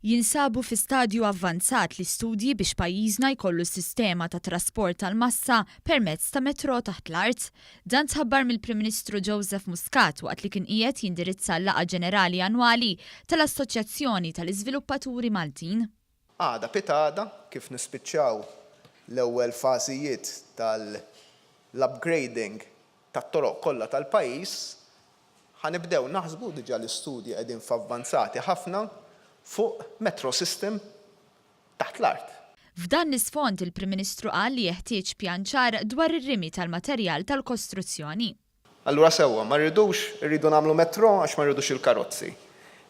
Jinsabu fi stadju avvanzat li studji biex pajjiżna jkollu sistema ta' trasport tal-massa permezz ta' metro taħt l-art. Dan tħabbar mill-Prim Ministru Joseph Muscat waqt li kien qiegħed jindirizza l-laqgħa ġenerali annwali tal-Assoċjazzjoni tal-Iżviluppaturi Maltin. Għada pitada kif nispiċċaw l-ewwel fażijiet tal-upgrading tat-toroq kollha tal-pajjiż, ħanibdew naħsbu diġà l-istudji qegħdin f'avvanzati ħafna fuq metro system taħt l-art. F'dan l-isfond il-Prim Ministru qal li jeħtieġ pjan ċar dwar ir-rimi tal-materjal tal-kostruzzjoni. Allura sewwa, ma rridu nagħmlu metro għax ma rridux il-karozzi.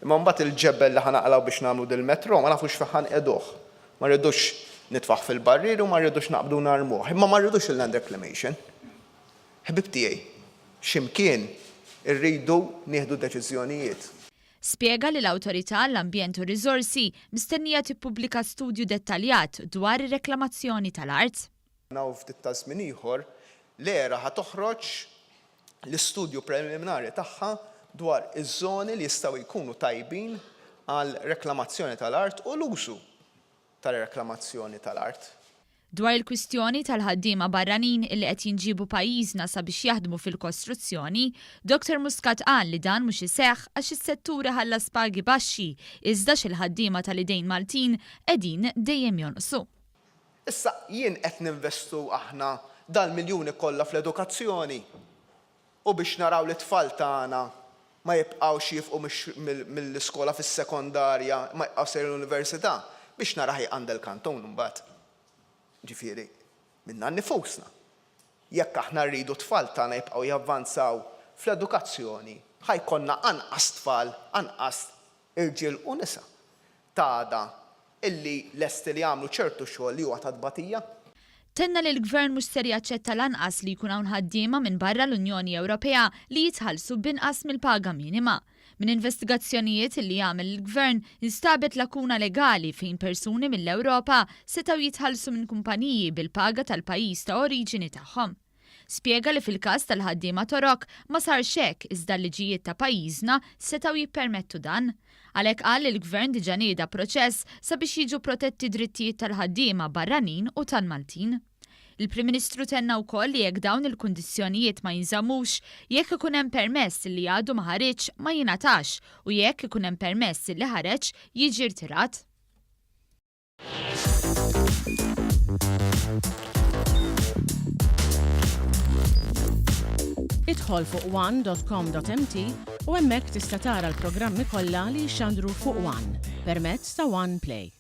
Imma mbagħad il-ġebel li ħanaqlaw biex nagħmlu dil-metro ma nafux fejn ħanqeduh. Ma rridux nitfaħ fil-barrier u ma rridux naqbdu narmuh. Imma ma rridux il-land reclamation. Ħbib tiegħi, x'imkien irridu nieħdu deċiżjonijiet. Spjega li l-Awtorità l-Ambjent u Riżorsi mistennija tippubblika studju dettaljat dwar ir-reklamazzjoni tal-art. Naw ftit ta' żmien ieħor l-era ħa toħroġ l-istudju preliminari tagħha dwar iż-żoni li jistgħu jkunu tajbin għal reklamazzjoni tal-art u l-użu tal-reklamazzjoni tal-art. Dwar il-kwistjoni tal-ħaddiema barranin illi qed jinġibu pajjiżna sabiex jaħdmu fil-kostruzzjoni, Dr. Muscat qal li dan mhux iseħħ għax is-setturi ħallas pagi baxxi, iżda xil-ħaddiema tal-idejn Maltin qegħdin dejjem jonqsu. Issa jien qed ninvestu aħna dal-miljuni kollha fl-edukazzjoni u biex naraw li tfal tagħna ma jibqgħux jifqu mill-iskola fis-sekondarja, ma jibqgħu sejru l-università biex naraw għandel kanton imbagħad. Ġifieri, minna nifusna. Jekk aħna rridu tfal tagħna jibqgħu javvanzaw fl-edukazzjoni, ħajkonna anqas tfal, anqas irġiel u nisa ta' illi lesti li jagħmlu ċertu xogħol li huwa ta' tbatija. Tenna li l-Gvern mhux ser jaċċetta lanqas li jkun hawn ħaddiema minn barra l-Unjoni Ewropea li jitħallsu b'inqas mill-paga minima. Min investigazzjonijiet li jagħmel il-Gvern instabet lakuna legali fejn persuni mill-Ewropa setgħu jitħallsu minn kumpaniji bil-paga tal-pajjiż ta' oriġini tagħhom. Spjega li fil-każ tal-ħaddiema Torok ma sarx hekk iżda l-liġijiet ta' pajjiżna setgħu jippermettu dan. Għalhekk qal li l-Gvern diġà nieda proċess sabiex jiġu protetti drittijiet tal-ħaddiema barranin u tal-Maltin. Il-Prim Ministru tenna wkoll li jekk dawn il-kundizzjonijiet ma jinżammux, jekk ikun hemm permess li għadu ma ħareġ ma jingħatax u jekk ikun hemm permess li ħareġ jiġi rtirat. Idħol fuq one.com.mt u hemmhekk tista' tara l-programmi kollha li jxandru fuq One permezz ta' One Play.